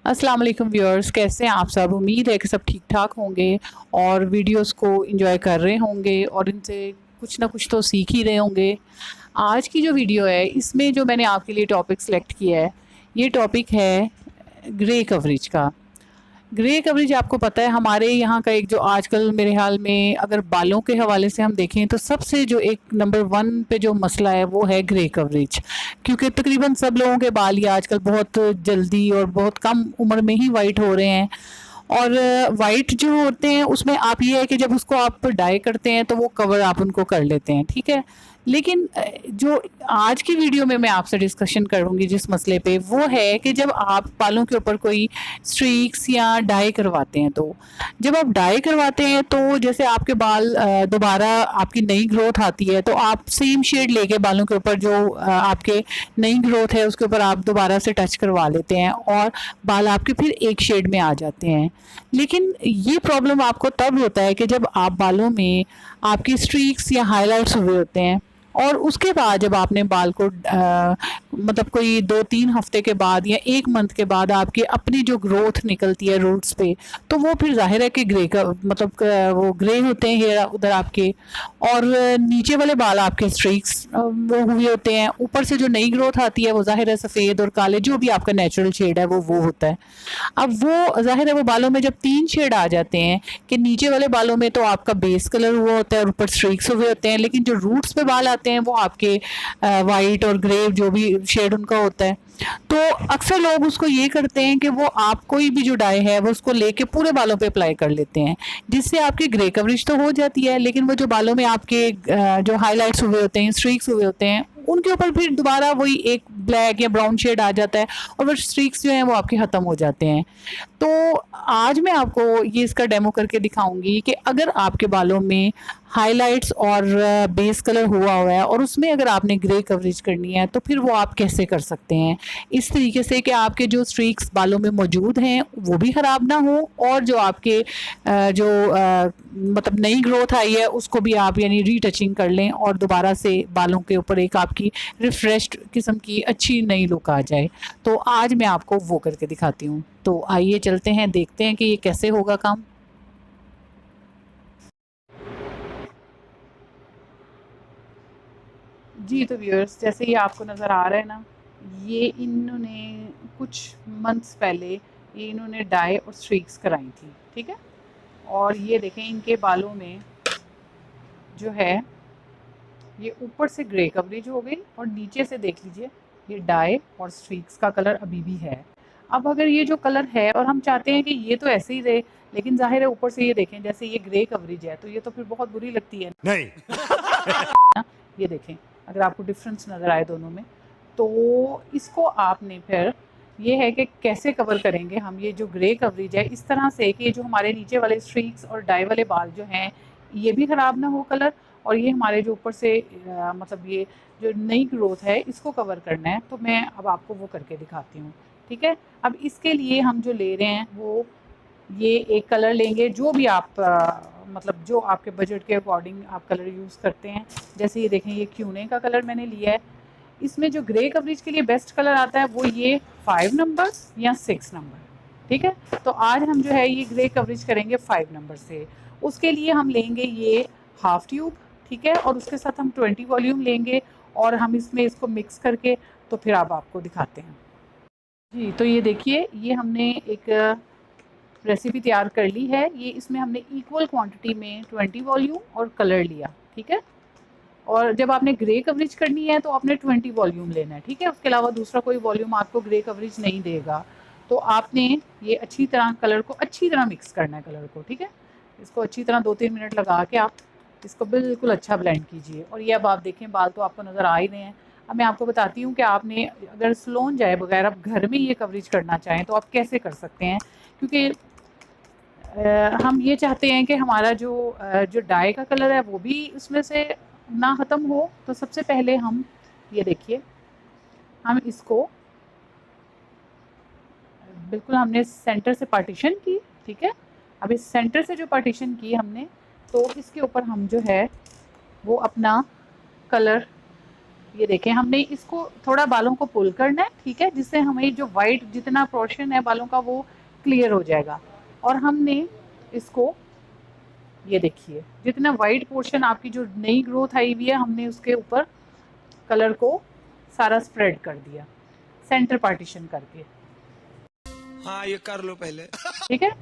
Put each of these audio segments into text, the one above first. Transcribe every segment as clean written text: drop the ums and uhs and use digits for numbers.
अस्सलाम वालेकुम व्यूअर्स, कैसे हैं आप सब। उम्मीद है कि सब ठीक ठाक होंगे और वीडियोस को एंजॉय कर रहे होंगे और इनसे कुछ ना कुछ तो सीख ही रहे होंगे। आज की जो वीडियो है इसमें जो मैंने आपके लिए टॉपिक सेलेक्ट किया है, ये टॉपिक है ग्रे कवरेज का। ग्रे कवरेज आपको पता है हमारे यहाँ का एक जो आजकल मेरे ख्याल में अगर बालों के हवाले से हम देखें तो सबसे जो एक नंबर वन पे जो मसला है वो है ग्रे कवरेज। क्योंकि तकरीबन सब लोगों के बाल ये आजकल बहुत जल्दी और बहुत कम उम्र में ही वाइट हो रहे हैं। और वाइट जो होते हैं उसमें आप ये है कि जब उसको आप डाई करते हैं तो वो कवर आप उनको कर लेते हैं, ठीक है। लेकिन जो आज की वीडियो में मैं आपसे डिस्कशन करूंगी जिस मसले पे, वो है कि जब आप बालों के ऊपर कोई स्ट्रीक्स या डाई करवाते हैं, तो जब आप डाई करवाते हैं तो जैसे आपके बाल दोबारा आपकी नई ग्रोथ आती है तो आप सेम शेड लेके बालों के ऊपर जो आपके नई ग्रोथ है उसके ऊपर आप दोबारा से टच करवा लेते हैं और बाल आपके फिर एक शेड में आ जाते हैं। लेकिन ये प्रॉब्लम आपको तब होता है कि जब आप बालों में आपकी स्ट्रीक्स या हाइलाइट्स हुए होते हैं और उसके बाद जब आपने बाल को मतलब कोई 2-3 हफ्ते के बाद या 1 मंथ के बाद आपकी अपनी जो ग्रोथ निकलती है रूट्स पे, तो वो फिर ज़ाहिर है कि ग्रे का मतलब वो ग्रे होते हैं हेयर उधर आपके। और नीचे वाले बाल आपके स्ट्रीक्स वो हुए होते हैं। ऊपर से जो नई ग्रोथ आती है वो ज़ाहिर है सफ़ेद और काले जो भी आपका नेचुरल शेड है वो होता है। अब वो ज़ाहिर है वो बालों में जब 3 शेड आ जाते हैं कि नीचे वाले बालों में तो आपका बेस कलर हुआ होता है और ऊपर स्ट्रीक्स हुए होते हैं, लेकिन जो रूट्स पे बाल आते हैं वो आपके वाइट और ग्रे जो भी शेड उनका होता है। तो अक्सर लोग उसको ये करते हैं कि वो आप कोई भी जो डाई है वो उसको लेके पूरे बालों पे अप्लाई कर लेते हैं, जिससे आपकी ग्रे कवरेज तो हो जाती है, लेकिन वो जो बालों में आपके जो हाइलाइट्स हुए होते हैं, स्ट्रीक्स हुए होते हैं, उनके ऊपर फिर दोबारा वही एक ब्लैक या ब्राउन शेड आ जाता है और वो स्ट्रीक्स जो हैं वो आपके ख़त्म हो जाते हैं। तो आज मैं आपको ये इसका डेमो करके दिखाऊंगी कि अगर आपके बालों में हाइलाइट्स और बेस कलर हुआ है और उसमें अगर आपने ग्रे कवरेज करनी है तो फिर वो आप कैसे कर सकते हैं इस तरीके से कि आपके जो स्ट्रीक्स बालों में मौजूद हैं वो भी ख़राब ना हो और जो आपके जो मतलब नई ग्रोथ आई है उसको भी आप यानी रीटचिंग कर लें और दोबारा से बालों के ऊपर एक आपकी रिफ़्रेश्ड किस्म की अच्छी नई लुक आ जाए। तो आज मैं आपको वो करके दिखाती हूँ। तो आइए चलते हैं, देखते हैं कि ये कैसे होगा काम। जी, तो व्यूअर्स जैसे ये आपको नज़र आ रहा है ना, ये इन्होंने कुछ मंथ्स पहले ये इन्होंने डाई और स्ट्रीक्स कराई थी, ठीक है। और ये देखें इनके बालों में जो है ये ऊपर से ग्रे कवरेज हो गई और नीचे से देख लीजिए ये डाई और स्ट्रीक्स का कलर अभी भी है। अब अगर ये जो कलर है और हम चाहते हैं कि ये तो ऐसे ही रहे, लेकिन ज़ाहिर है ऊपर से ये देखें जैसे ये ग्रे कवरेज है तो ये तो फिर बहुत बुरी लगती है नहीं। ना। ये देखें अगर आपको डिफरेंस नज़र आए दोनों में, तो इसको आपने फिर ये है कि कैसे कवर करेंगे हम ये जो ग्रे कवरेज है इस तरह से कि जो हमारे नीचे वाले स्ट्रीक्स और डाई वाले बाल जो हैं ये भी ख़राब ना हो कलर, और ये हमारे जो ऊपर से मतलब ये जो नई ग्रोथ है इसको कवर करना है। तो मैं अब आपको वो करके दिखाती हूँ, ठीक है। अब इसके लिए हम जो ले रहे हैं वो ये एक कलर लेंगे जो भी आप मतलब जो आपके बजट के अकॉर्डिंग आप कलर यूज़ करते हैं। जैसे ये देखें ये क्यूने का कलर मैंने लिया है। इसमें जो ग्रे कवरेज के लिए बेस्ट कलर आता है वो ये 5 नंबर या 6 नंबर, ठीक है। तो आज हम जो है ये ग्रे कवरेज करेंगे 5 नंबर से। उसके लिए हम लेंगे ये हाफ ट्यूब, ठीक है, और उसके साथ हम 20 वॉल्यूम लेंगे और हम इसमें इसको मिक्स करके तो फिर अब आपको दिखाते हैं। जी, तो ये देखिए ये हमने एक रेसिपी तैयार कर ली है। ये इसमें हमने इक्वल क्वांटिटी में 20 वॉल्यूम और कलर लिया, ठीक है। और जब आपने ग्रे कवरेज करनी है तो आपने 20 वॉल्यूम लेना है, ठीक है। उसके अलावा दूसरा कोई वॉल्यूम आपको ग्रे कवरेज नहीं देगा। तो आपने ये अच्छी तरह कलर को अच्छी तरह मिक्स करना है कलर को, ठीक है। इसको अच्छी तरह 2-3 मिनट लगा के आप इसको बिल्कुल अच्छा ब्लेंड कीजिए। और ये अब आप देखें बाल तो आपको नज़र आ ही रहे हैं। अब मैं आपको बताती हूँ कि आपने अगर सलोन जाए बगैर आप घर में ये कवरेज करना चाहें तो आप कैसे कर सकते हैं। क्योंकि हम ये चाहते हैं कि हमारा जो डाई का कलर है वो भी उसमें से ना ख़त्म हो। तो सबसे पहले हम ये देखिए हम इसको बिल्कुल हमने सेंटर से पार्टीशन की, ठीक है। अब इस सेंटर से जो पार्टीशन की हमने, तो इसके ऊपर हम जो है वो अपना कलर ये देखें, हमने इसको थोड़ा बालों को पुल करना है, ठीक है, जिससे हमें जो वाइट जितना पोर्शन है बालों का वो क्लियर हो जाएगा। और हमने इसको, ये देखिए, जितना वाइट पोर्शन आपकी जो नई ग्रोथ आई हुई है हमने उसके ऊपर कलर को सारा स्प्रेड कर दिया, सेंटर पार्टीशन करके। हाँ ये कर लो पहले। ठीक है,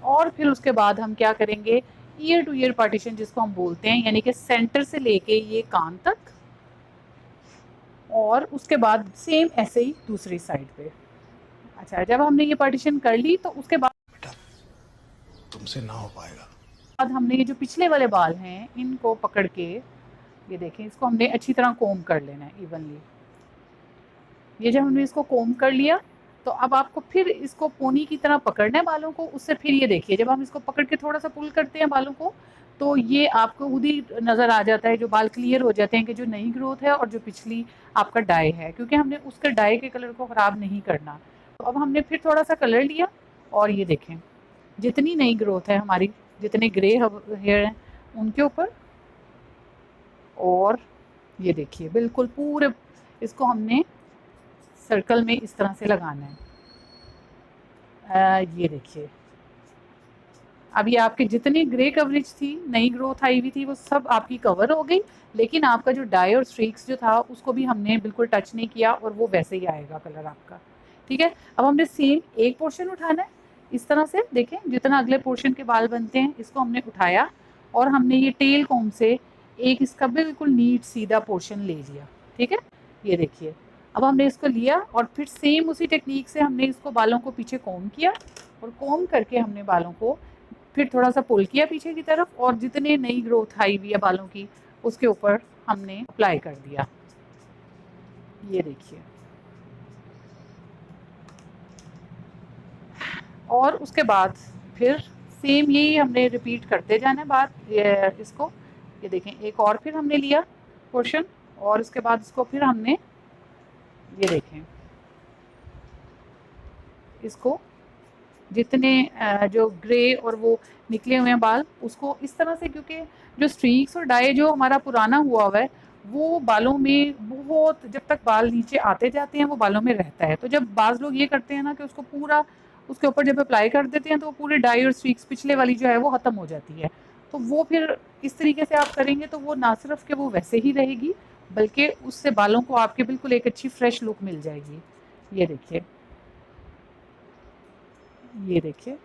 और फिर उसके बाद हम क्या करेंगे, ईयर टू ईयर पार्टीशन जिसको हम बोलते हैं, यानी कि सेंटर से लेके ये कान तक, और उसके बाद सेम ऐसे ही दूसरी साइड पे। अच्छा, जब हमने ये पार्टीशन कर ली तो उसके बाद बेटा तुमसे ना हो पाएगा। हमने ये जो पिछले वाले बाल हैं इनको पकड़ के, ये देखें, इसको हमने अच्छी तरह कोम कर लेना है इवनली। ये जब हमने इसको कोम कर लिया तो अब आपको फिर इसको पोनी की तरह पकड़ना है बालों को। उससे फिर ये देखिए, जब हम इसको पकड़ के थोड़ा सा पुल करते हैं बालों को, तो ये आपको खुद ही नज़र आ जाता है, जो बाल क्लियर हो जाते हैं कि जो नई ग्रोथ है और जो पिछली आपका डाई है, क्योंकि हमने उसके डाई के कलर को ख़राब नहीं करना। तो अब हमने फिर थोड़ा सा कलर लिया और ये देखें, जितनी नई ग्रोथ है हमारी, जितने ग्रे हेयर हैं उनके ऊपर, और ये देखिए बिल्कुल पूरे इसको हमने सर्कल में इस तरह से लगाना है। ये देखिए, अब ये आपके जितनी ग्रे कवरेज थी, नई ग्रोथ आई हुई थी, वो सब आपकी कवर हो गई, लेकिन आपका जो डाई और स्ट्रीक्स जो था उसको भी हमने बिल्कुल टच नहीं किया और वो वैसे ही आएगा कलर आपका। ठीक है, अब हमने सेम एक पोर्शन उठाना है इस तरह से, देखें जितना अगले पोर्शन के बाल बनते हैं इसको हमने उठाया और हमने ये टेल कॉम से एक इसका बिल्कुल नीट सीधा पोर्शन ले लिया। ठीक है, ये देखिए, अब हमने इसको लिया और फिर सेम उसी टेक्निक से हमने इसको बालों को पीछे कॉम किया, और कॉम करके हमने बालों को फिर थोड़ा सा पुल किया पीछे की तरफ, और जितने नई ग्रोथ आई हुई है बालों की उसके ऊपर हमने अप्लाई कर दिया। ये देखिए, और उसके बाद फिर सेम यही हमने रिपीट करते जाना है बात इसको। ये देखें, एक और फिर हमने लिया पोर्शन, और उसके बाद इसको फिर हमने, ये देखें, इसको जितने जो ग्रे और वो निकले हुए हैं बाल उसको इस तरह से, क्योंकि जो स्ट्रीक्स और डाई जो हमारा पुराना हुआ है वो बालों में बहुत, जब तक बाल नीचे आते जाते हैं वो बालों में रहता है। तो जब बाज़ लोग ये करते हैं ना कि उसको पूरा उसके ऊपर जब अप्लाई कर देते हैं तो वो पूरे डाई और स्ट्रीक्स पिछले वाली जो है वो ख़त्म हो जाती है। तो वो फिर इस तरीके से आप करेंगे तो वो ना सिर्फ कि वो वैसे ही रहेगी, बल्कि उससे बालों को आपके बिल्कुल एक अच्छी फ्रेश लुक मिल जाएगी। ये देखिए, ये देखिए,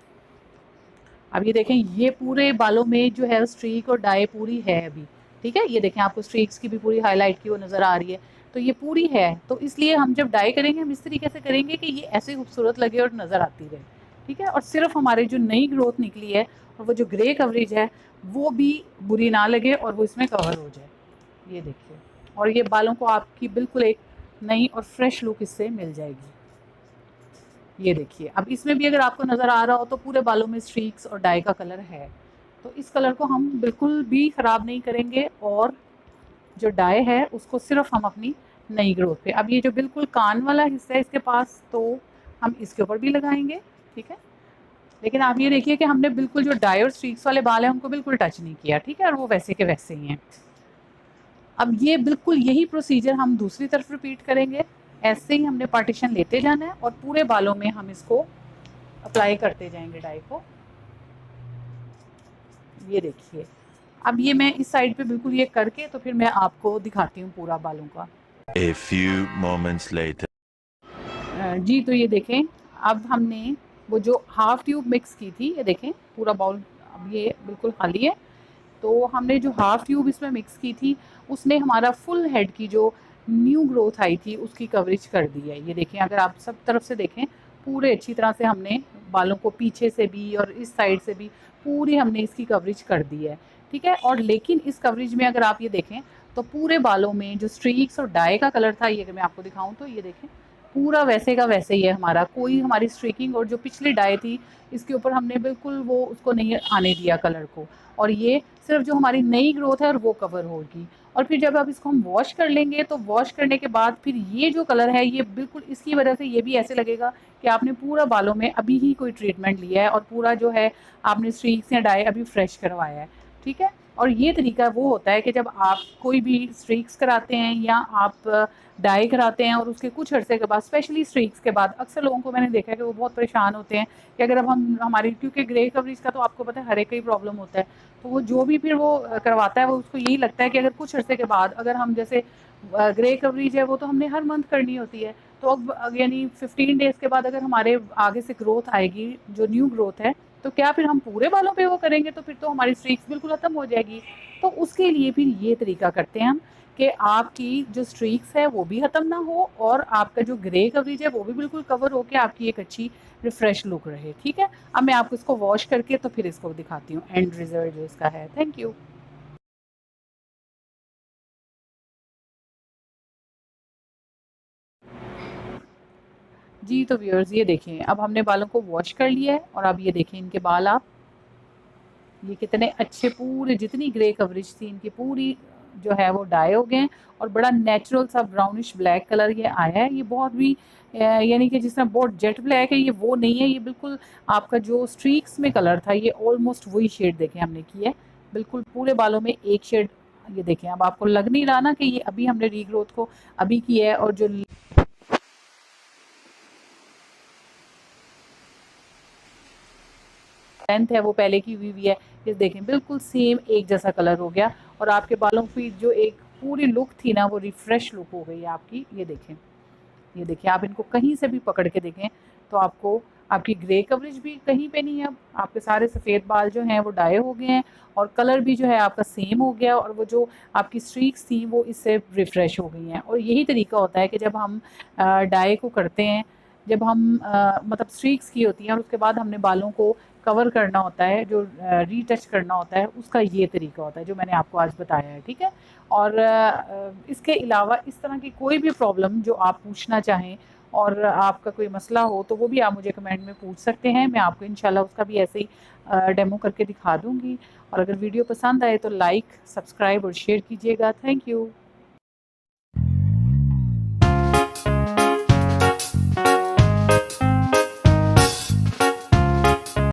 अब ये देखें, ये पूरे बालों में जो है स्ट्रीक और डाई पूरी है अभी। ठीक है, ये देखें, आपको स्ट्रीक्स की भी पूरी हाईलाइट की वो नज़र आ रही है, तो ये पूरी है। तो इसलिए हम जब डाई करेंगे हम इस तरीके से करेंगे कि ये ऐसे खूबसूरत लगे और नज़र आती रहे। ठीक है, और सिर्फ हमारी जो नई ग्रोथ निकली है और वो जो ग्रे कवरेज है वो भी बुरी ना लगे और वो इसमें कवर हो जाए। ये देखिए, और ये बालों को आपकी बिल्कुल एक नई और फ्रेश लुक इससे मिल जाएगी। ये देखिए, अब इसमें भी अगर आपको नज़र आ रहा हो तो पूरे बालों में स्ट्रीक्स और डाई का कलर है, तो इस कलर को हम बिल्कुल भी ख़राब नहीं करेंगे, और जो डाई है उसको सिर्फ हम अपनी नई ग्रोथ पे, अब ये जो बिल्कुल कान वाला हिस्सा है इसके पास, तो हम इसके ऊपर भी लगाएंगे। ठीक है, लेकिन आप ये देखिए कि हमने बिल्कुल जो डाई और स्ट्रीक्स वाले बाल हैं उनको बिल्कुल टच नहीं किया। ठीक है, और वो वैसे के वैसे ही हैं। अब ये बिल्कुल यही प्रोसीजर हम दूसरी तरफ रिपीट करेंगे। ऐसे ही हमने पार्टीशन लेते जाना है और पूरे बालों में हम इसको अप्लाई करते जाएंगे डाई को। ये देखिए, अब ये मैं इस साइड पे बिल्कुल ये करके तो फिर मैं आपको दिखाती हूँ पूरा बालों का। A few moments later. जी, तो ये देखें, अब हमने वो जो हाफ़ ट्यूब मिक्स की थी, ये देखें पूरा बाउल अब ये बिल्कुल खाली है। तो हमने जो हाफ़ ट्यूब इसमें मिक्स की थी उसने हमारा फुल हेड की जो न्यू ग्रोथ आई थी उसकी कवरेज कर दी है। ये देखें, अगर आप सब तरफ से देखें, पूरे अच्छी तरह से हमने बालों को पीछे से भी और इस साइड से भी पूरी हमने इसकी कवरेज कर दी है। ठीक है, और लेकिन इस कवरेज में अगर आप ये देखें तो पूरे बालों में जो स्ट्रीक्स और डाई का कलर था, ये अगर मैं आपको दिखाऊं तो ये देखें पूरा वैसे का वैसे ही है हमारा, कोई हमारी स्ट्रीकिंग और जो पिछली डाई थी इसके ऊपर हमने बिल्कुल वो उसको नहीं आने दिया कलर को, और ये सिर्फ जो हमारी नई ग्रोथ है और वो कवर होगी। और फिर जब आप इसको हम वॉश कर लेंगे तो वॉश करने के बाद फिर ये जो कलर है ये बिल्कुल इसकी वजह से ये भी ऐसे लगेगा कि आपने पूरा बालों में अभी ही कोई ट्रीटमेंट लिया है और पूरा जो है आपने स्ट्रीक्स या डाई अभी फ्रेश करवाया है। ठीक है, और ये तरीका वो होता है कि जब आप कोई भी स्ट्रीक्स कराते हैं या आप डाई कराते हैं और उसके कुछ अरसे के बाद, स्पेशली स्ट्रीक्स के बाद, अक्सर लोगों को मैंने देखा है कि वो बहुत परेशान होते हैं कि अगर अब हम हमारी, क्योंकि ग्रे कवरेज का तो आपको पता है हर एक का ही प्रॉब्लम होता है, तो वो जो भी फिर वो करवाता है वो उसको यही लगता है कि अगर कुछ अरसे के बाद अगर हम जैसे ग्रे कवरेज है वो तो हमने हर मंथ करनी होती है, तो अब यानी 15 डेज़ के बाद अगर हमारे आगे से ग्रोथ आएगी, जो न्यू ग्रोथ है, तो क्या फिर हम पूरे बालों पे वो करेंगे, तो फिर तो हमारी स्ट्रीक्स बिल्कुल ख़त्म हो जाएगी। तो उसके लिए फिर ये तरीका करते हैं हम कि आपकी जो स्ट्रीक्स है वो भी ख़त्म ना हो और आपका जो ग्रे कवरेज है वो भी बिल्कुल कवर हो के आपकी एक अच्छी रिफ़्रेश लुक रहे, ठीक है? अब मैं आपको इसको वॉश करके तो फिर इसको दिखाती हूँ एंड रिज़ल्ट जो इसका है। Thank you. जी, तो व्यूअर्स ये देखें, अब हमने बालों को वॉश कर लिया है और अब ये देखें इनके बाल आप, ये कितने अच्छे, पूरे जितनी ग्रे कवरेज थी इनकी पूरी जो है वो डाई हो गए हैं और बड़ा नेचुरल सा ब्राउनिश ब्लैक कलर ये आया है। ये बहुत भी यानी कि जिस तरह बहुत जेट ब्लैक है, ये वो नहीं है, ये बिल्कुल आपका जो स्ट्रीक्स में कलर था ये ऑलमोस्ट वही शेड देखें हमने किया है, बिल्कुल पूरे बालों में एक शेड। ये देखें, अब आपको लग नहीं रहा ना कि ये अभी हमने रीग्रोथ को अभी किया है और जो लेंथ है वो पहले की हुई है। ये देखें बिल्कुल सेम एक जैसा कलर हो गया और आपके बालों की जो एक पूरी लुक थी ना वो रिफ्रेश लुक हो गई है आपकी। ये देखें, ये देखिए, आप इनको कहीं से भी पकड़ के देखें तो आपको आपकी ग्रे कवरेज भी कहीं पे नहीं है। अब आपके सारे सफ़ेद बाल जो हैं वो डाई हो गए हैं और कलर भी जो है आपका सेम हो गया और वो जो आपकी स्ट्रीक्स थी वो इससे रिफ़्रेश हो गई हैं। और यही तरीका होता है कि जब हम डाई को करते हैं, जब हम मतलब स्ट्रीक्स की होती हैं और उसके बाद हमने बालों को कवर करना होता है, जो रीटच करना होता है, उसका ये तरीका होता है जो मैंने आपको आज बताया है, ठीक है? और इसके अलावा इस तरह की कोई भी प्रॉब्लम जो आप पूछना चाहें और आपका कोई मसला हो तो वो भी आप मुझे कमेंट में पूछ सकते हैं। मैं आपको इंशाल्लाह उसका भी ऐसे ही डेमो करके दिखा दूँगी। और अगर वीडियो पसंद आए तो लाइक, सब्सक्राइब और शेयर कीजिएगा। Thank you.